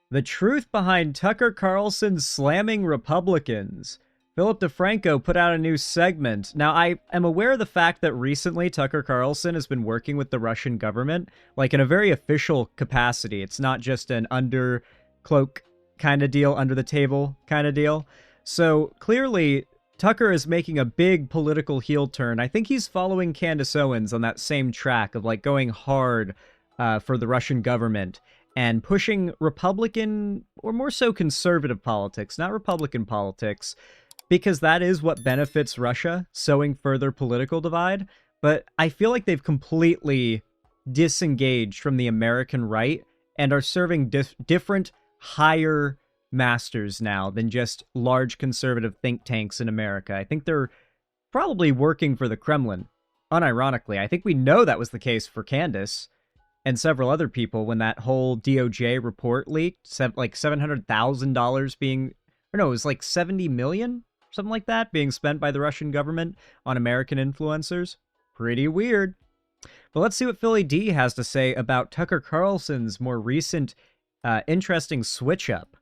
The truth behind Tucker Carlson slamming Republicans. Philip DeFranco put out a new segment. Now, I am aware of the fact that recently Tucker Carlson has been working with the Russian government, like in a very official capacity. It's not just an undercloak kind of deal, under the table kind of deal. So clearly, Tucker is making a big political heel turn. I think he's following Candace Owens on that same track of like going hard for the Russian government and pushing Republican, or more so conservative politics, not Republican politics, because that is what benefits Russia, sowing further political divide. But I feel like they've completely disengaged from the American right and are serving different, higher masters now than just large conservative think tanks in America. I think they're probably working for the Kremlin, unironically. I think we know that was the case for Candace and several other people when that whole DOJ report leaked, like $700,000 being, or no, it was like 70 million, something like that, being spent by the Russian government on American influencers. Pretty weird. But let's see what Philly D has to say about Tucker Carlson's more recent interesting switch up.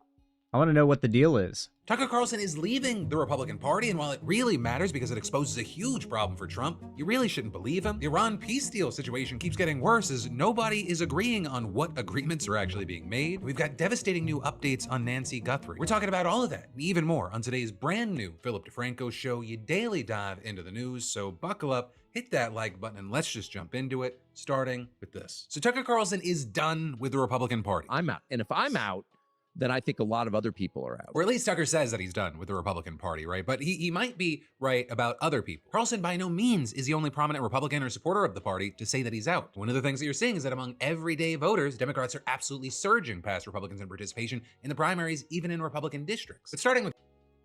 I want to know what the deal is. Tucker Carlson is leaving the Republican Party, and while it really matters because it exposes a huge problem for Trump, you really shouldn't believe him. The Iran peace deal situation keeps getting worse as nobody is agreeing on what agreements are actually being made. We've got devastating new updates on Nancy Guthrie. We're talking about all of that and even more on today's brand new Philip DeFranco show. You daily dive into the news, so buckle up, hit that like button, and let's just jump into it, starting with this. So Tucker Carlson is done with the Republican Party. I'm out. And if I'm out, then I think a lot of other people are out. Or at least Tucker says that he's done with the Republican Party, right? But he might be right about other people. Carlson by no means is the only prominent Republican or supporter of the party to say that he's out. One of the things that you're seeing is that among everyday voters, Democrats are absolutely surging past Republicans in participation in the primaries, even in Republican districts. But starting with...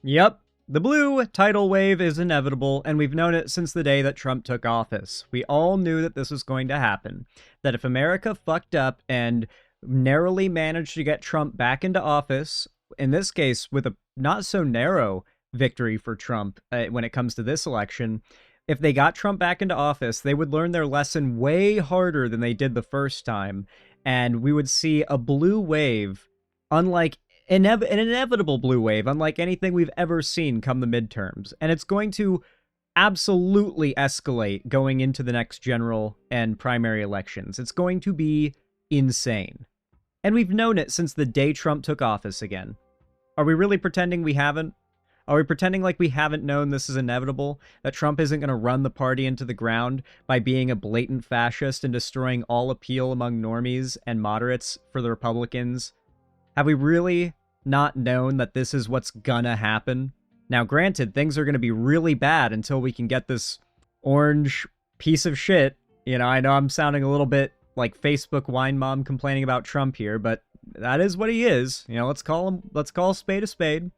Yep. The blue tidal wave is inevitable, and we've known it since the day that Trump took office. We all knew that this was going to happen. That if America fucked up and narrowly managed to get Trump back into office, in this case with a not so narrow victory for Trump when it comes to this election, if they got Trump back into office, they would learn their lesson way harder than they did the first time, and we would see a blue wave, unlike an inevitable blue wave, unlike anything we've ever seen come the midterms. And it's going to absolutely escalate going into the next general and primary elections. It's going to be insane. And we've known it since the day Trump took office again. Are we really pretending we haven't? Are we pretending like we haven't known this is inevitable? That Trump isn't going to run the party into the ground by being a blatant fascist and destroying all appeal among normies and moderates for the Republicans? Have we really not known that this is what's gonna happen? Now, granted, things are going to be really bad until we can get this orange piece of shit. You know, I know I'm sounding a little bit like Facebook wine mom complaining about Trump here, but that is what he is. You know, let's call a spade a spade.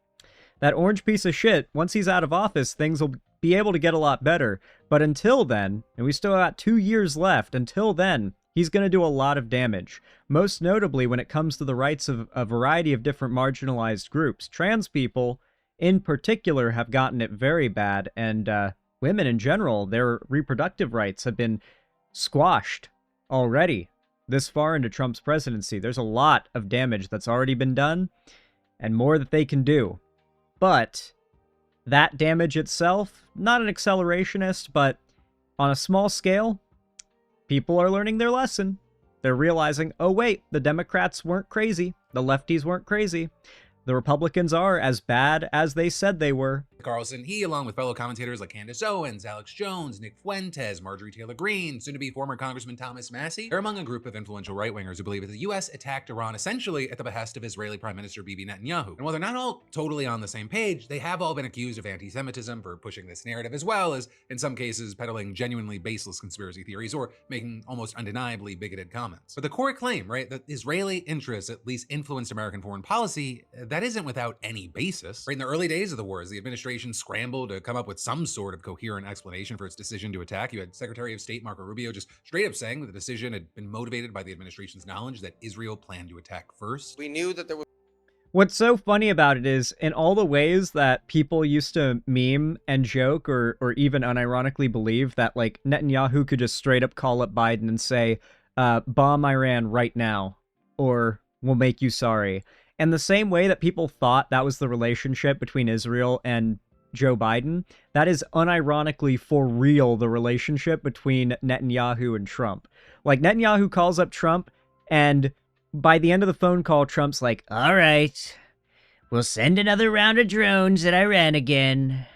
That orange piece of shit, once he's out of office, things will be able to get a lot better. But until then, and we still got 2 years left, until then, he's going to do a lot of damage. Most notably when it comes to the rights of a variety of different marginalized groups. Trans people, in particular, have gotten it very bad, and women in general, their reproductive rights have been squashed already this far into Trump's presidency. There's a lot of damage that's already been done, and more that they can do. But that damage itself, not an accelerationist, but on a small scale, people are learning their lesson. They're realizing, oh wait, the Democrats weren't crazy. The lefties weren't crazy. The Republicans are as bad as they said they were. Carlson, he, along with fellow commentators like Candace Owens, Alex Jones, Nick Fuentes, Marjorie Taylor Greene, soon-to-be former Congressman Thomas Massie, they're among a group of influential right-wingers who believe that the U.S. attacked Iran essentially at the behest of Israeli Prime Minister Bibi Netanyahu. And while they're not all totally on the same page, they have all been accused of anti-Semitism for pushing this narrative, as well as, in some cases, peddling genuinely baseless conspiracy theories or making almost undeniably bigoted comments. But the core claim, right, that Israeli interests at least influenced American foreign policy, that isn't without any basis. Right in the early days of the war, as the administration scrambled to come up with some sort of coherent explanation for its decision to attack, you had Secretary of State Marco Rubio just straight up saying that the decision had been motivated by the administration's knowledge that Israel planned to attack first. We knew that there was... What's so funny about it is, in all the ways that people used to meme and joke or even unironically believe that, like, Netanyahu could just straight up call up Biden and say, bomb Iran right now, or we'll make you sorry. And the same way that people thought that was the relationship between Israel and Joe Biden, that is unironically for real the relationship between Netanyahu and Trump. Like, Netanyahu calls up Trump, and by the end of the phone call, Trump's like, all right, we'll send another round of drones at Iran again.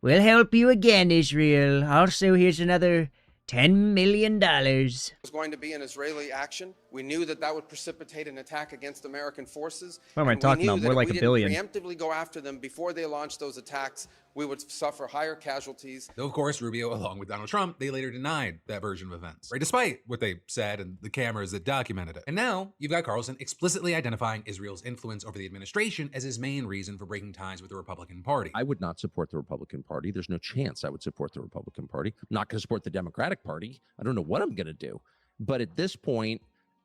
We'll help you again, Israel. Also, here's another $10 million. Was going to be an Israeli action. We knew that that would precipitate an attack against American forces. What am I talking about? More like $1 billion. If we didn't preemptively go after them before they launched those attacks, we would suffer higher casualties. Though, of course, Rubio, along with Donald Trump, they later denied that version of events, right? Despite what they said and the cameras that documented it. And now, you've got Carlson explicitly identifying Israel's influence over the administration as his main reason for breaking ties with the Republican Party. I would not support the Republican Party. There's no chance I would support the Republican Party. I'm not going to support the Democratic Party. I don't know what I'm going to do. But at this point,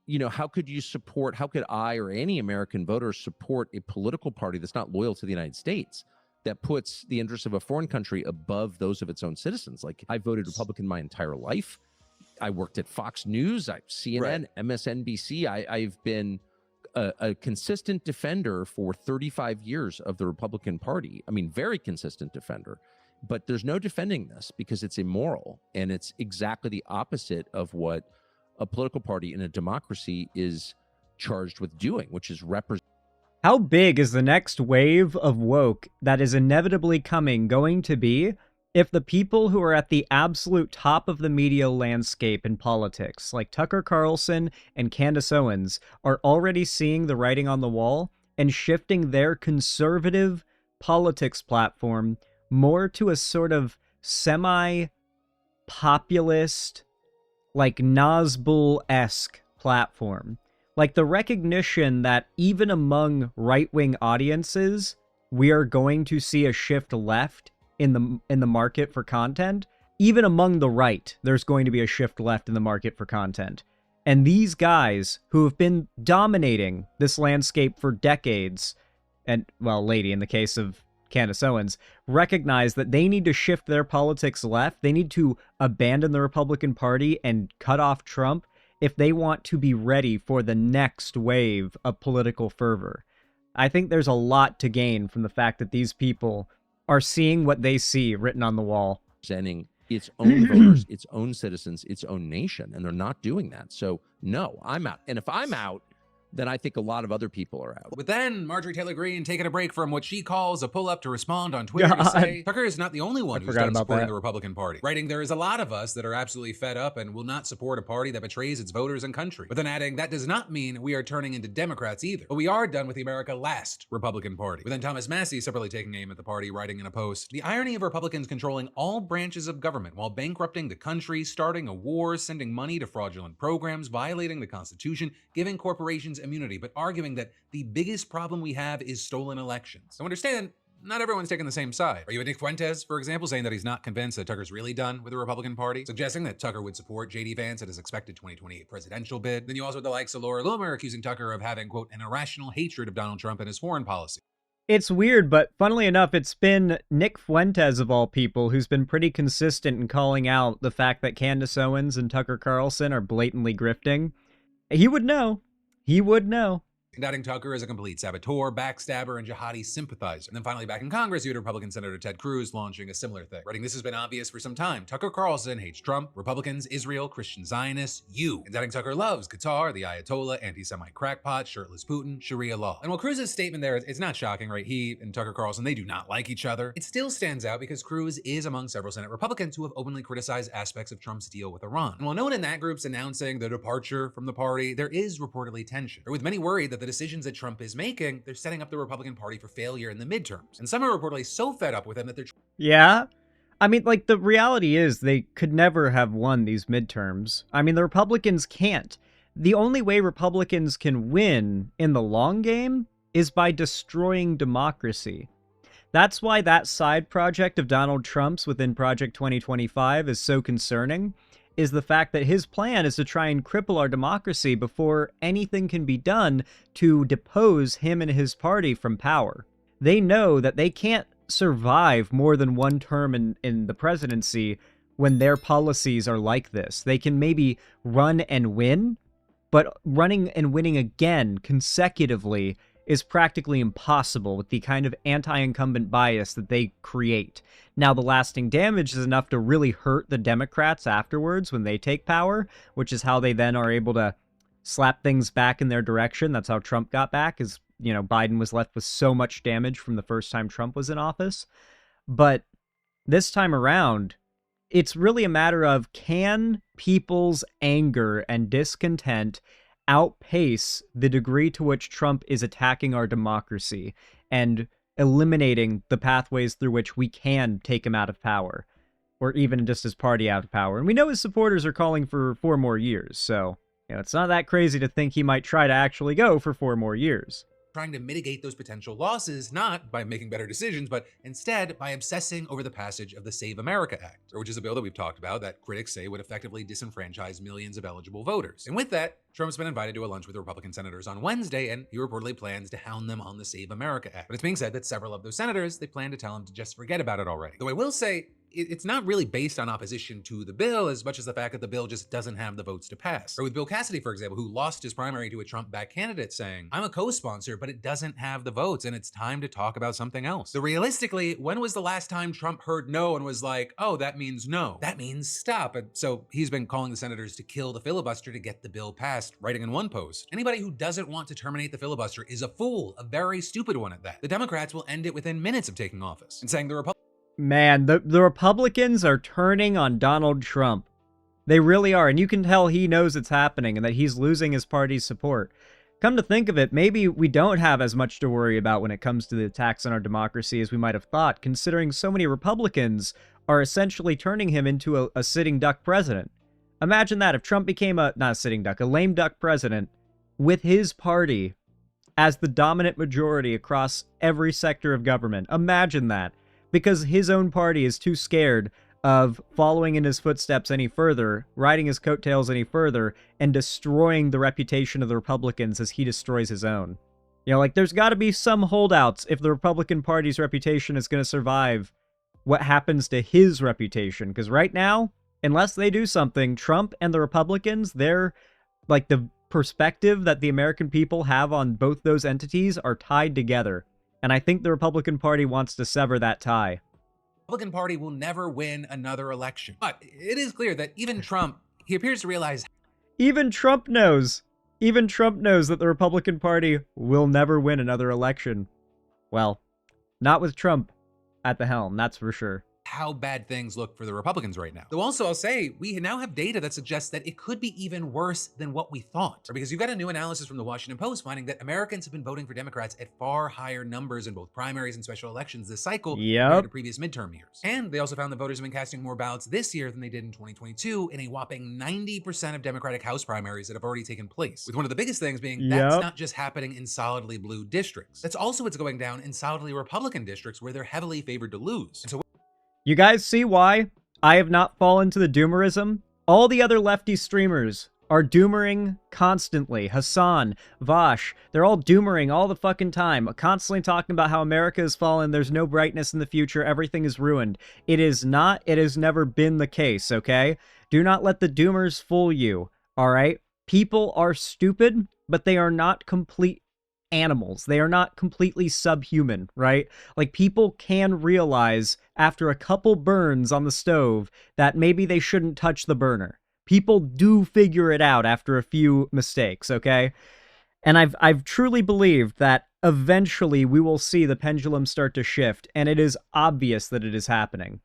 you know, how could I or any American voter support a political party that's not loyal to the United States, that puts the interests of a foreign country above those of its own citizens? Like, I voted Republican my entire life. I worked at Fox News, CNN, right, MSNBC. I've been a consistent defender for 35 years of the Republican Party. I mean, very consistent defender. But there's no defending this because it's immoral, and it's exactly the opposite of what a political party in a democracy is charged with doing, which is represent. How big is the next wave of woke that is inevitably coming going to be if the people who are at the absolute top of the media landscape in politics, like Tucker Carlson and Candace Owens, are already seeing the writing on the wall and shifting their conservative politics platform more to a sort of semi-populist, like Nazgul-esque platform? Like, the recognition that even among right-wing audiences, we are going to see a shift left in the market for content. Even among the right, there's going to be a shift left in the market for content. And these guys who have been dominating this landscape for decades, and, well, lady, in the case of Candace Owens, recognize that they need to shift their politics left. They need to abandon the Republican Party and cut off Trump if they want to be ready for the next wave of political fervor. I think there's a lot to gain from the fact that these people are seeing what they see written on the wall. Presenting its own voters, its own citizens, its own nation, and they're not doing that. So, no, I'm out. And if I'm out, then I think a lot of other people are out. But then Marjorie Taylor Greene taking a break from what she calls a pull-up to respond on Twitter to say, Tucker is not the only one who's done supporting the Republican Party. Writing, there is a lot of us that are absolutely fed up and will not support a party that betrays its voters and country. But then adding, that does not mean we are turning into Democrats either. But we are done with the America last Republican Party. But then Thomas Massie separately taking aim at the party, writing in a post, the irony of Republicans controlling all branches of government while bankrupting the country, starting a war, sending money to fraudulent programs, violating the Constitution, giving corporations immunity, but arguing that the biggest problem we have is stolen elections. So understand, not everyone's taking the same side. Are you a Nick Fuentes, for example, saying that he's not convinced that Tucker's really done with the Republican Party, suggesting that Tucker would support J.D. Vance at his expected 2028 presidential bid? Then you also have the likes of Laura Loomer accusing Tucker of having, quote, an irrational hatred of Donald Trump and his foreign policy. It's weird, but funnily enough, it's been Nick Fuentes, of all people, who's been pretty consistent in calling out the fact that Candace Owens and Tucker Carlson are blatantly grifting. He would know. He would know. Indicting Tucker as a complete saboteur, backstabber, and jihadi sympathizer. And then finally back in Congress, you had Republican Senator Ted Cruz launching a similar thing. Writing, this has been obvious for some time. Tucker Carlson hates Trump, Republicans, Israel, Christian Zionists, you. Indicting Tucker loves Qatar, the Ayatollah, anti-Semite crackpot, shirtless Putin, Sharia law. And while Cruz's statement there, it's not shocking, right? He and Tucker Carlson, they do not like each other. It still stands out because Cruz is among several Senate Republicans who have openly criticized aspects of Trump's deal with Iran. And while no one in that group's announcing the departure from the party, there is reportedly tension. With many worried that the decisions that Trump is making, they're setting up the Republican Party for failure in the midterms. And some are reportedly so fed up with him that they're... Yeah? I mean, like, the reality is they could never have won these midterms. I mean, the Republicans can't. The only way Republicans can win in the long game is by destroying democracy. That's why that side project of Donald Trump's within Project 2025 is so concerning, is the fact that his plan is to try and cripple our democracy before anything can be done to depose him and his party from power. They know that they can't survive more than one term in the presidency when their policies are like this. They can maybe run and win, but running and winning again consecutively is practically impossible with the kind of anti-incumbent bias that they create. Now, the lasting damage is enough to really hurt the Democrats afterwards when they take power, which is how they then are able to slap things back in their direction. That's how Trump got back, is, you know, Biden was left with so much damage from the first time Trump was in office. But this time around, it's really a matter of, can people's anger and discontent outpace the degree to which Trump is attacking our democracy and eliminating the pathways through which we can take him out of power, or even just his party out of power. And we know his supporters are calling for 4 more years, so, you know, it's not that crazy to think he might try to actually go for 4 more years. Trying to mitigate those potential losses, not by making better decisions, but instead by obsessing over the passage of the Save America Act, which is a bill that we've talked about that critics say would effectively disenfranchise millions of eligible voters. And with that, Trump's been invited to a lunch with Republican senators on Wednesday, and he reportedly plans to hound them on the Save America Act. But it's being said that several of those senators, they plan to tell him to just forget about it already. Though I will say, it's not really based on opposition to the bill as much as the fact that the bill just doesn't have the votes to pass. Or with Bill Cassidy, for example, who lost his primary to a Trump-backed candidate saying, I'm a co-sponsor, but it doesn't have the votes and it's time to talk about something else. So realistically, when was the last time Trump heard no and was like, oh, that means no? That means stop. And so he's been calling the senators to kill the filibuster to get the bill passed, writing in one post, anybody who doesn't want to terminate the filibuster is a fool, a very stupid one at that. The Democrats will end it within minutes of taking office. And saying the Republicans, Man, the Republicans are turning on Donald Trump. They really are, and you can tell he knows it's happening and that he's losing his party's support. Come to think of it, maybe we don't have as much to worry about when it comes to the attacks on our democracy as we might have thought, considering so many Republicans are essentially turning him into a sitting duck president. Imagine that, if Trump became not a sitting duck, a lame duck president, with his party as the dominant majority across every sector of government. Imagine that. Because his own party is too scared of following in his footsteps any further, riding his coattails any further, and destroying the reputation of the Republicans as he destroys his own. You know, like, there's got to be some holdouts if the Republican Party's reputation is going to survive what happens to his reputation. Because right now, unless they do something, Trump and the Republicans, they're, like, the perspective that the American people have on both those entities are tied together. And I think the Republican Party wants to sever that tie. the Republican Party will never win another election. But it is clear that even Trump, he appears to realize. Even Trump knows that the Republican Party will never win another election. Well, not with Trump at the helm, that's for sure. How bad things look for the Republicans right now. Though also I'll say, we now have data that suggests that it could be even worse than what we thought. Because you've got a new analysis from the Washington Post finding that Americans have been voting for Democrats at far higher numbers in both primaries and special elections this cycle compared to previous midterm years. And they also found that voters have been casting more ballots this year than they did in 2022 in a whopping 90% of Democratic House primaries that have already taken place. With one of the biggest things being that's not just happening in solidly blue districts. That's also what's going down in solidly Republican districts where they're heavily favored to lose. And so you guys see why I have not fallen to the doomerism? All the other lefty streamers are doomering constantly. Hassan, Vosh, they're all doomering all the fucking time, constantly talking about how America has fallen, there's no brightness in the future, everything is ruined. It is not, it has never been the case, okay? Do not let the doomers fool you, alright? People are stupid, but they are not complete animals. They are not completely subhuman, right? Like, people can realize after a couple burns on the stove that maybe they shouldn't touch the burner. People do figure it out after a few mistakes, okay? And I've truly believed that eventually we will see the pendulum start to shift, and it is obvious that it is happening.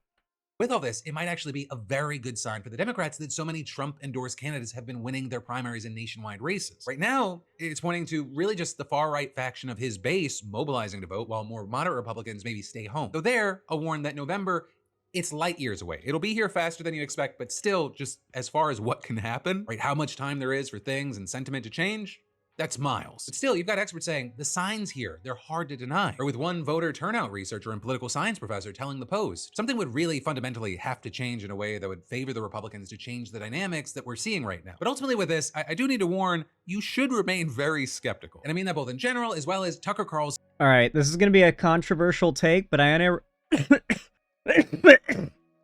With all this, it might actually be a very good sign for the Democrats that so many Trump-endorsed candidates have been winning their primaries and nationwide races. Right now, it's pointing to really just the far-right faction of his base mobilizing to vote, while more moderate Republicans maybe stay home. Though there, I'll warn that November, it's light years away. It'll be here faster than you expect, but still, just as far as what can happen, right, how much time there is for things and sentiment to change, that's miles. But still, you've got experts saying the signs here, they're hard to deny. Or with one voter turnout researcher and political science professor telling the Post, something would really fundamentally have to change in a way that would favor the Republicans to change the dynamics that we're seeing right now. But ultimately with this, I do need to warn, you should remain very skeptical. And I mean that both in general as well as Tucker Carlson. All right, this is going to be a controversial take, but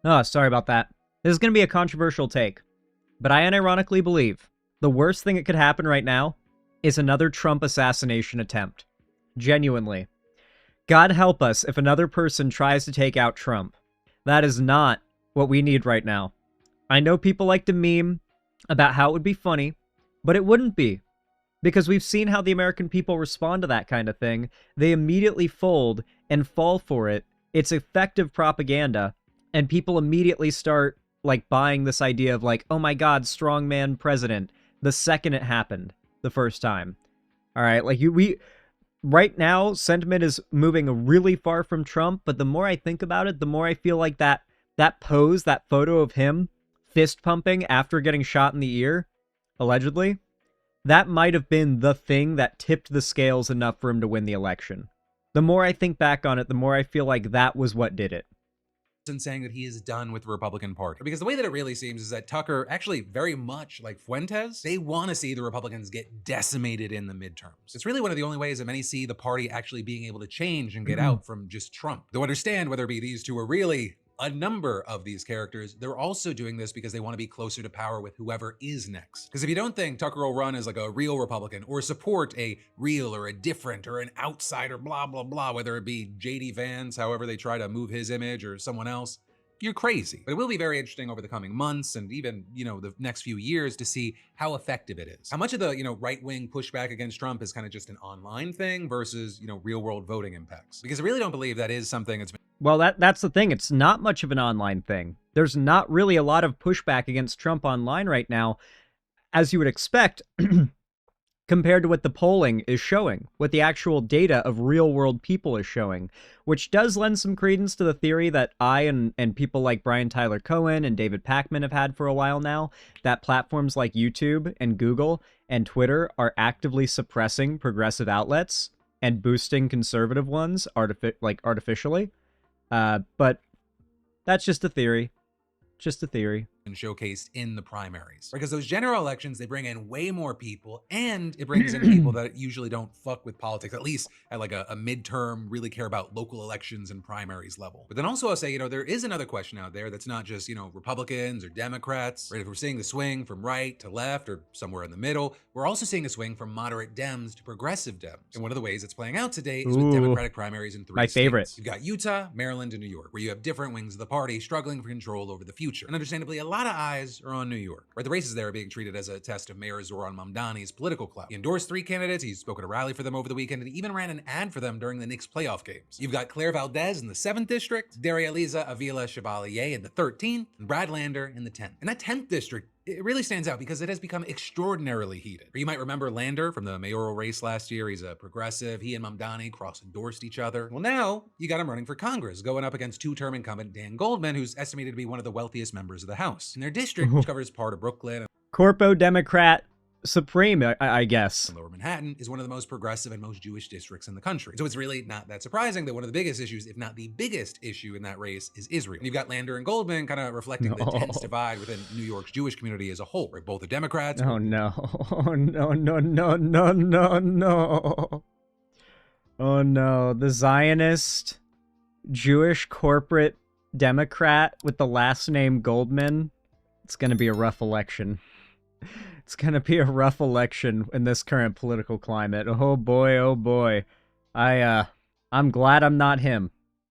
oh, sorry about that. This is going to be a controversial take, but I unironically believe the worst thing that could happen right now is another Trump assassination attempt. Genuinely. God help us if another person tries to take out Trump. That is not what we need right now. I know people like to meme about how it would be funny, but it wouldn't be. Because we've seen how the American people respond to that kind of thing. They immediately fold and fall for it. It's effective propaganda, and people immediately start, like, buying this idea of, like, oh my god, strongman president, the second it happened the first time. Alright, like, right now, sentiment is moving really far from Trump, but the more I think about it, the more I feel like that pose, that photo of him fist pumping after getting shot in the ear, allegedly, that might have been the thing that tipped the scales enough for him to win the election. The more I think back on it, the more I feel like that was what did it. And saying that he is done with the Republican Party. Because the way that it really seems is that Tucker, actually very much like Fuentes, they want to see the Republicans get decimated in the midterms. It's really one of the only ways that many see the party actually being able to change and get out from just Trump. They'll understand whether it be these two are really a number of these characters, they're also doing this because they want to be closer to power with whoever is next. Because if you don't think Tucker will run as like a real Republican or support a real or a different or an outsider, blah, blah, blah, whether it be JD Vance, however they try to move his image, or someone else, you're crazy. But it will be very interesting over the coming months and even, the next few years to see how effective it is. How much of the, right-wing pushback against Trump is kind of just an online thing versus, real-world voting impacts. Because I really don't believe that is something that's been... Well, that's the thing. It's not much of an online thing. There's not really a lot of pushback against Trump online right now, as you would expect, compared to what the polling is showing, what the actual data of real-world people is showing, which does lend some credence to the theory that I and people like Brian Tyler Cohen and David Pakman have had for a while now, that platforms like YouTube and Google and Twitter are actively suppressing progressive outlets and boosting conservative ones artificially. But that's just a theory. Just a theory. And showcased in the primaries. Because those general elections, they bring in way more people, and it brings in people that usually don't fuck with politics, at least at like a midterm, really care about local elections and primaries level. But then also I'll say, there is another question out there that's not just, Republicans or Democrats, right? If we're seeing the swing from right to left or somewhere in the middle, we're also seeing a swing from moderate Dems to progressive Dems. And one of the ways it's playing out today is with Democratic primaries in 3 my states. favorite. You've got Utah, Maryland, and New York, where you have different wings of the party struggling for control over the future. And understandably, a lot of eyes are on New York, right? The races there are being treated as a test of Mayor Zoran Mamdani's political clout. He endorsed 3 candidates, he spoke at a rally for them over the weekend, and he even ran an ad for them during the Knicks playoff games. You've got Claire Valdez in the 7th district, Daria Liza Avila Chevalier in the 13th, and Brad Lander in the 10th. And that 10th district, it really stands out because it has become extraordinarily heated. Or you might remember Lander from the mayoral race last year. He's a progressive. He and Mamdani cross-endorsed each other. Well, now you got him running for Congress, going up against 2-term incumbent Dan Goldman, who's estimated to be one of the wealthiest members of the House. In their district, which covers part of Brooklyn, Corpo Democrat Supreme, I guess. Lower Manhattan is one of the most progressive and most Jewish districts in the country. So it's really not that surprising that one of the biggest issues, if not the biggest issue in that race, is Israel. And you've got Lander and Goldman kind of reflecting the tense divide within New York's Jewish community as a whole, where both are Democrats. Oh no. Oh no, no, no, no, no, no. Oh no. The Zionist Jewish corporate Democrat with the last name Goldman. It's gonna be a rough election. It's gonna be a rough election in this current political climate. Oh boy, oh boy. I'm glad I'm not him.